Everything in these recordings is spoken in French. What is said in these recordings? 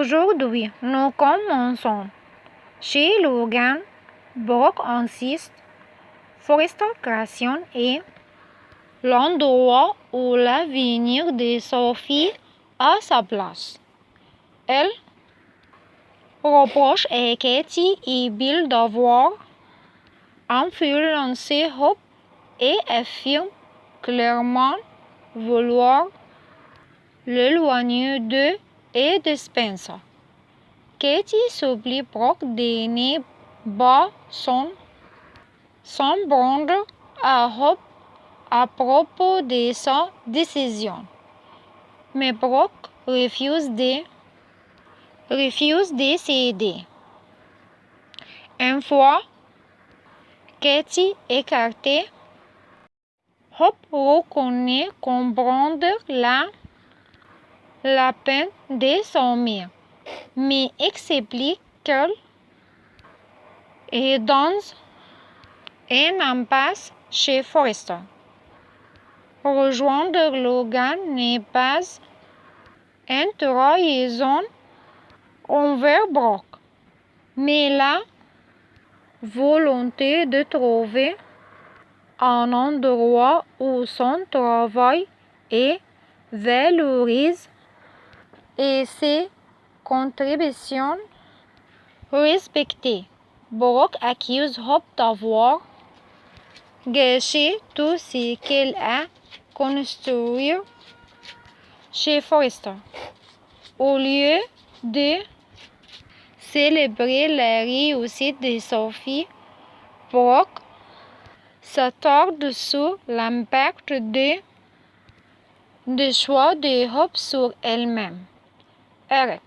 Aujourd'hui, nous commençons. Chez Logan, Brock insiste, Forrester Creation est l'endroit où l'avenir de Sophie a sa place. Elle reproche à Katie et Bill d'avoir influencé Hope et affirme clairement vouloir l'éloigner d'eux et de Spencer. Katie supplie Brock de ne pas s'en prendre à Hope à propos de sa décision. Mais Brock refuse de céder. Une fois Katie écartée, Hope reconnaît comprendre la peine de son mère, mais explique qu'elle est dans une impasse chez Forrester. Rejoindre Logan n'est pas une trahison envers Brock, mais la volonté de trouver un endroit où son travail est valorisé et ses contributions respectées. Brock accuse Hope d'avoir gâché tout ce qu'elle a construit chez Forrester. Au lieu de célébrer la réussite de Sophie, Brock s'attarde sur l'impact des choix de Hope sur elle-même. Eric,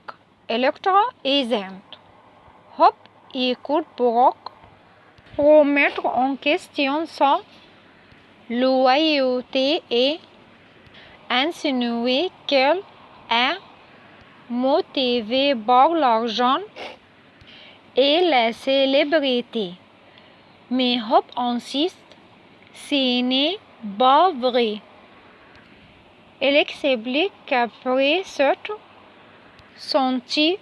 Elektra et Zend. Hope écoute Brock remettre en question sa loyauté et insinuer qu'elle est motivée par l'argent et la célébrité. Mais Hope insiste, ce n'est pas vrai. Elle explique qu'après s'être sentie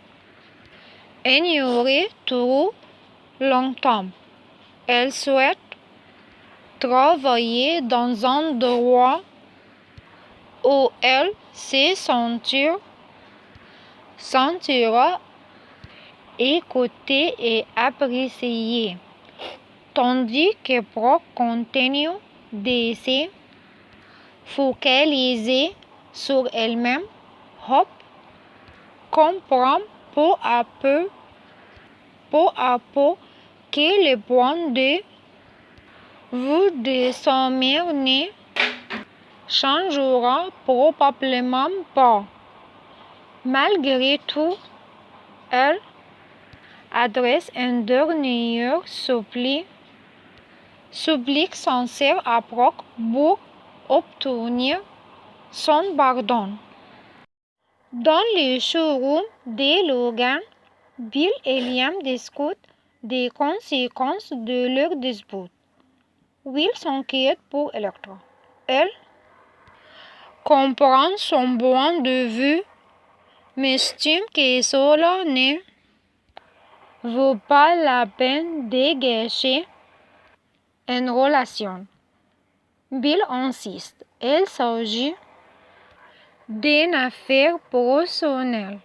ignorée trop longtemps, elle souhaite travailler dans un endroit où elle se sentira écoutée et appréciée, tandis que Brock continue de se focaliser sur elle-même. Hope comprend peu à peu que le point de vue de sa mère ne changera probablement pas. Malgré tout, elle adresse un dernier supplice sincère à Brock pour obtenir son pardon. Dans le showroom de Logan, Bill et Liam discutent des conséquences de leur dispute. Will s'inquiète pour Elektra. Elle comprend son point de vue, mais estime que cela ne vaut pas la peine de gâcher une relation. Bill insiste. Il s'agit d'une affaire professionnelle.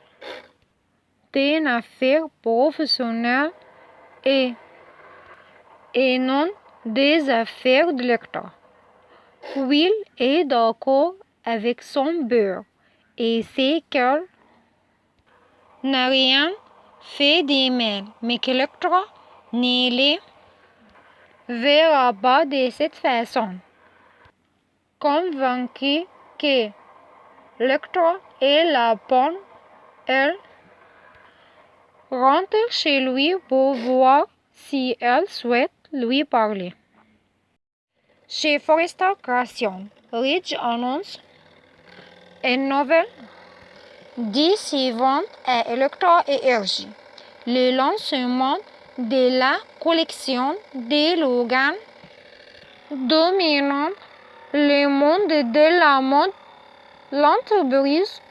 Et non des affaires de lecteur. Will est d'accord avec son beurre et sait qu'elle n'a rien fait de mal, mais que Elektra ne le verra pas de cette façon. Convaincue que Elektra est la bonne, elle rentre chez lui pour voir si elle souhaite lui parler. Chez Forrester Creation, Ridge annonce une nouvelle décevante à Elektra et Ergie. Le lancement de la collection de Logan dominant le monde de la mode, l'entreprise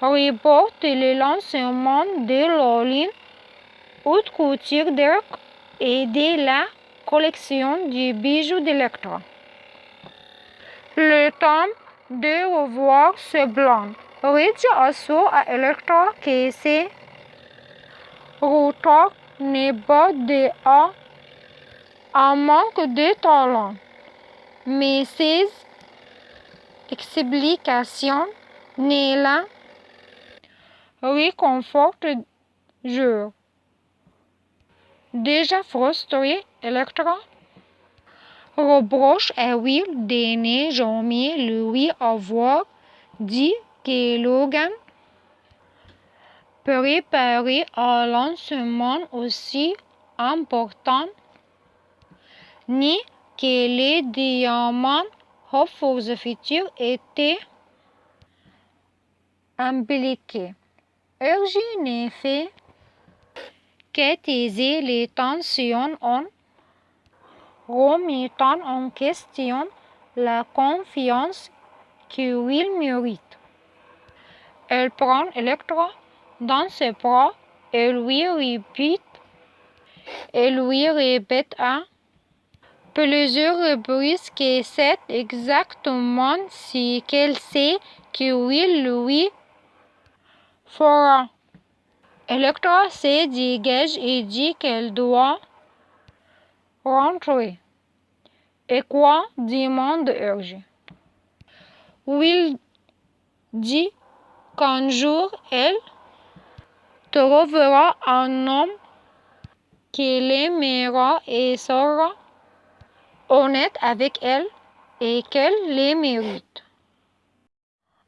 reporte le lancement de la ligne haute couture d'Erk et de la collection de bijoux d'Electra. Le temps de revoir ce blanc réduit assaut à Electra que ses routeurs n'est pas de un manque de talent, mais ses explications ne la réconfortent jour. Déjà frustré, Electra reproche à Will de ne jamais lui avoir dit que Logan préparait un lancement aussi important, ni que les diamants Hope for the Future étaient impliqués. Urgi ne fait qu'attiser les tensions en remettant en question la confiance que Will mérite. Elle prend Electra dans ses bras et lui répète à plusieurs reprises que c'est exactement ce qu'elle sait que Will lui fera. Electra se dégage et dit qu'elle doit rentrer. Et quoi? Demande Urge. Will dit qu'un jour elle trouvera un homme qui l'aimera et sera honnête avec elle et qu'elle le mérite.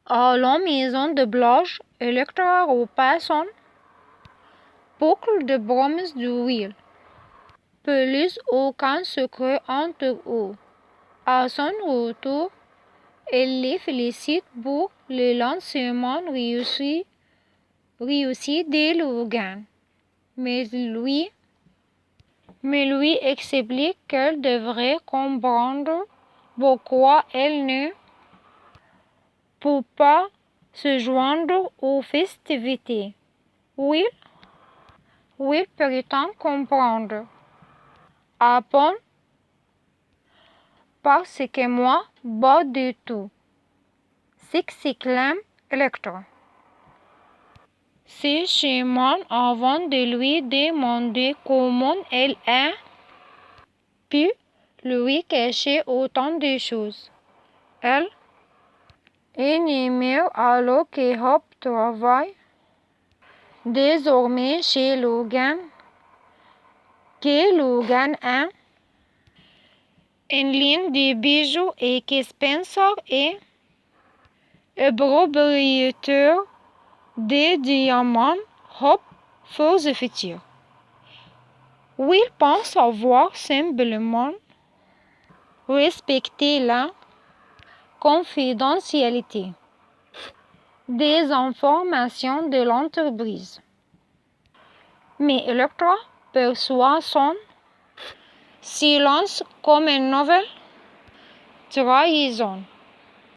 À la maison de Blanche, Electra repasse son boucle de promesses de Will. Plus aucun secret entre eux. À son retour, elle les félicite pour le lancement réussi de Logan. Mais lui explique qu'elle devrait comprendre pourquoi elle ne peut pas se joindre aux festivités. Will prétend comprendre. Ah bon? Parce que moi, pas du tout. S'exclame Electra. C'est chemin avant de lui demander comment elle a pu lui cacher autant de choses. Elle énumère alors que Hope travaille désormais chez Logan, que Logan a une ligne de bijoux et que Spencer est propriétaire des diamants Hope for the Future. Will pense avoir simplement respecté la confidentialité des informations de l'entreprise. Mais Electra perçoit son silence comme une nouvelle trahison.